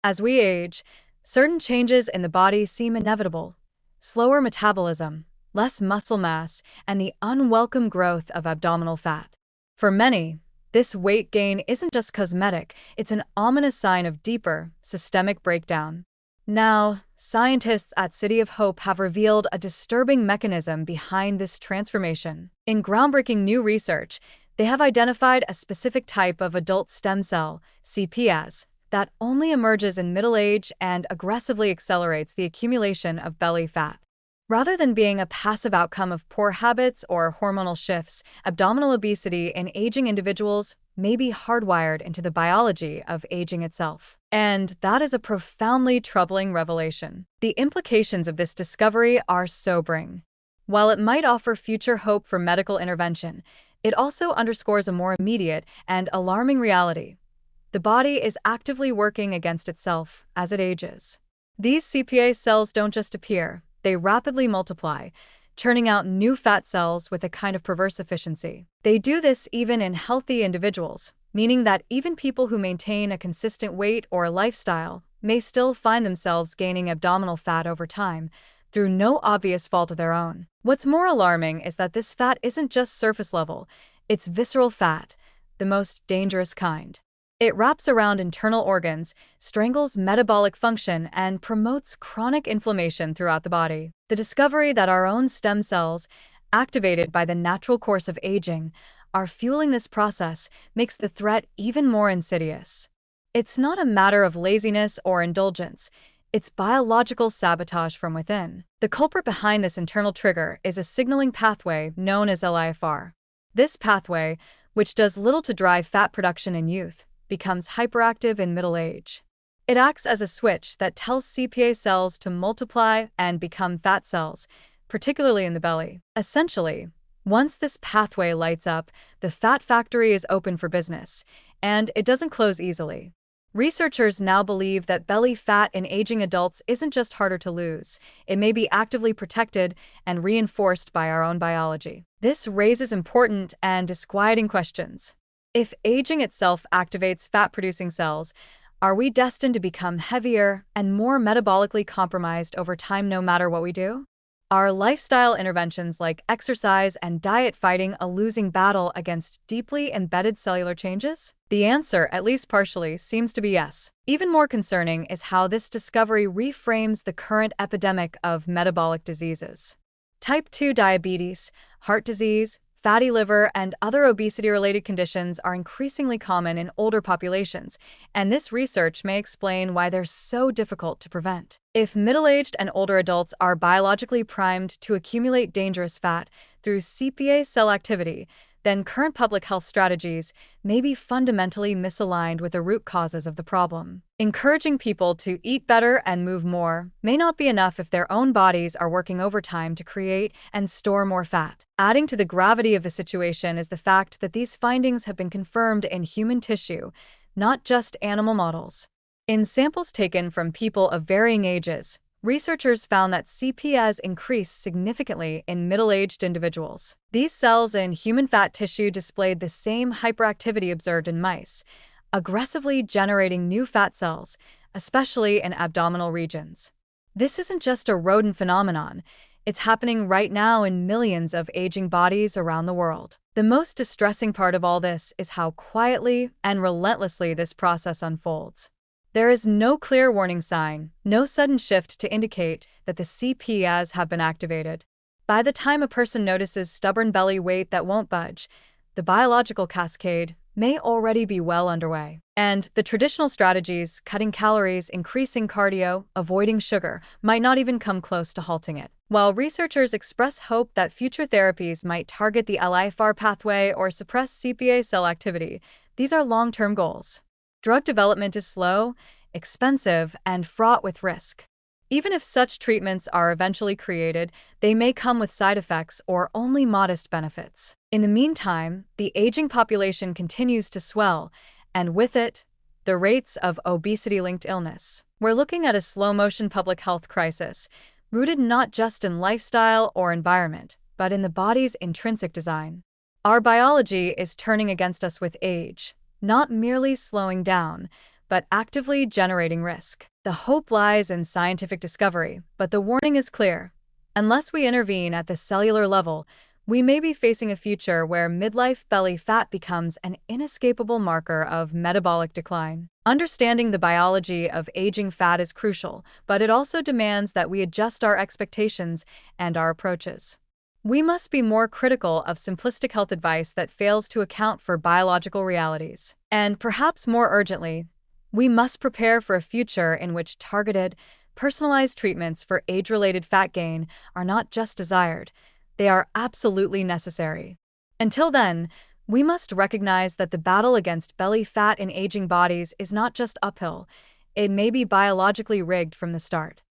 As we age, certain changes in the body seem inevitable. Slower metabolism, less muscle mass, and the unwelcome growth of abdominal fat. For many, this weight gain isn't just cosmetic, it's an ominous sign of deeper, systemic breakdown. Now, scientists at City of Hope have revealed a disturbing mechanism behind this transformation. In groundbreaking new research, they have identified a specific type of adult stem cell, CPS, that only emerges in middle age and aggressively accelerates the accumulation of belly fat. Rather than being a passive outcome of poor habits or hormonal shifts, abdominal obesity in aging individuals may be hardwired into the biology of aging itself. And that is a profoundly troubling revelation. The implications of this discovery are sobering. While it might offer future hope for medical intervention, it also underscores a more immediate and alarming reality. The body is actively working against itself as it ages. These CPA cells don't just appear, they rapidly multiply, churning out new fat cells with a kind of perverse efficiency. They do this even in healthy individuals, meaning that even people who maintain a consistent weight or lifestyle may still find themselves gaining abdominal fat over time, through no obvious fault of their own. What's more alarming is that this fat isn't just surface level, it's visceral fat, the most dangerous kind. It wraps around internal organs, strangles metabolic function, and promotes chronic inflammation throughout the body. The discovery that our own stem cells, activated by the natural course of aging, are fueling this process makes the threat even more insidious. It's not a matter of laziness or indulgence. It's biological sabotage from within. The culprit behind this internal trigger is a signaling pathway known as LIFR. This pathway, which does little to drive fat production in youth, becomes hyperactive in middle age. It acts as a switch that tells CPA cells to multiply and become fat cells, particularly in the belly. Essentially, once this pathway lights up, the fat factory is open for business, and it doesn't close easily. Researchers now believe that belly fat in aging adults isn't just harder to lose, it may be actively protected and reinforced by our own biology. This raises important and disquieting questions. If aging itself activates fat-producing cells, are we destined to become heavier and more metabolically compromised over time no matter what we do? Are lifestyle interventions like exercise and diet fighting a losing battle against deeply embedded cellular changes? The answer, at least partially, seems to be yes. Even more concerning is how this discovery reframes the current epidemic of metabolic diseases. Type 2 diabetes, heart disease, fatty liver, and other obesity-related conditions are increasingly common in older populations, and this research may explain why they're so difficult to prevent. If middle-aged and older adults are biologically primed to accumulate dangerous fat through CPA cell activity, then current public health strategies may be fundamentally misaligned with the root causes of the problem. Encouraging people to eat better and move more may not be enough if their own bodies are working overtime to create and store more fat. Adding to the gravity of the situation is the fact that these findings have been confirmed in human tissue, not just animal models. In samples taken from people of varying ages, researchers found that CPS increased significantly in middle-aged individuals. These cells in human fat tissue displayed the same hyperactivity observed in mice, aggressively generating new fat cells, especially in abdominal regions. This isn't just a rodent phenomenon, it's happening right now in millions of aging bodies around the world. The most distressing part of all this is how quietly and relentlessly this process unfolds. There is no clear warning sign, no sudden shift to indicate that the CPS have been activated. By the time a person notices stubborn belly weight that won't budge, the biological cascade may already be well underway. And the traditional strategies, cutting calories, increasing cardio, avoiding sugar, might not even come close to halting it. While researchers express hope that future therapies might target the LIFR pathway or suppress CPA cell activity, these are long-term goals. Drug development is slow, expensive, and fraught with risk. Even if such treatments are eventually created, they may come with side effects or only modest benefits. In the meantime, the aging population continues to swell, and with it, the rates of obesity-linked illness. We're looking at a slow-motion public health crisis, rooted not just in lifestyle or environment, but in the body's intrinsic design. Our biology is turning against us with age, not merely slowing down, but actively generating risk. The hope lies in scientific discovery, but the warning is clear. Unless we intervene at the cellular level, we may be facing a future where midlife belly fat becomes an inescapable marker of metabolic decline. Understanding the biology of aging fat is crucial, but it also demands that we adjust our expectations and our approaches. We must be more critical of simplistic health advice that fails to account for biological realities. And perhaps more urgently, we must prepare for a future in which targeted, personalized treatments for age-related fat gain are not just desired, they are absolutely necessary. Until then, we must recognize that the battle against belly fat in aging bodies is not just uphill, it may be biologically rigged from the start.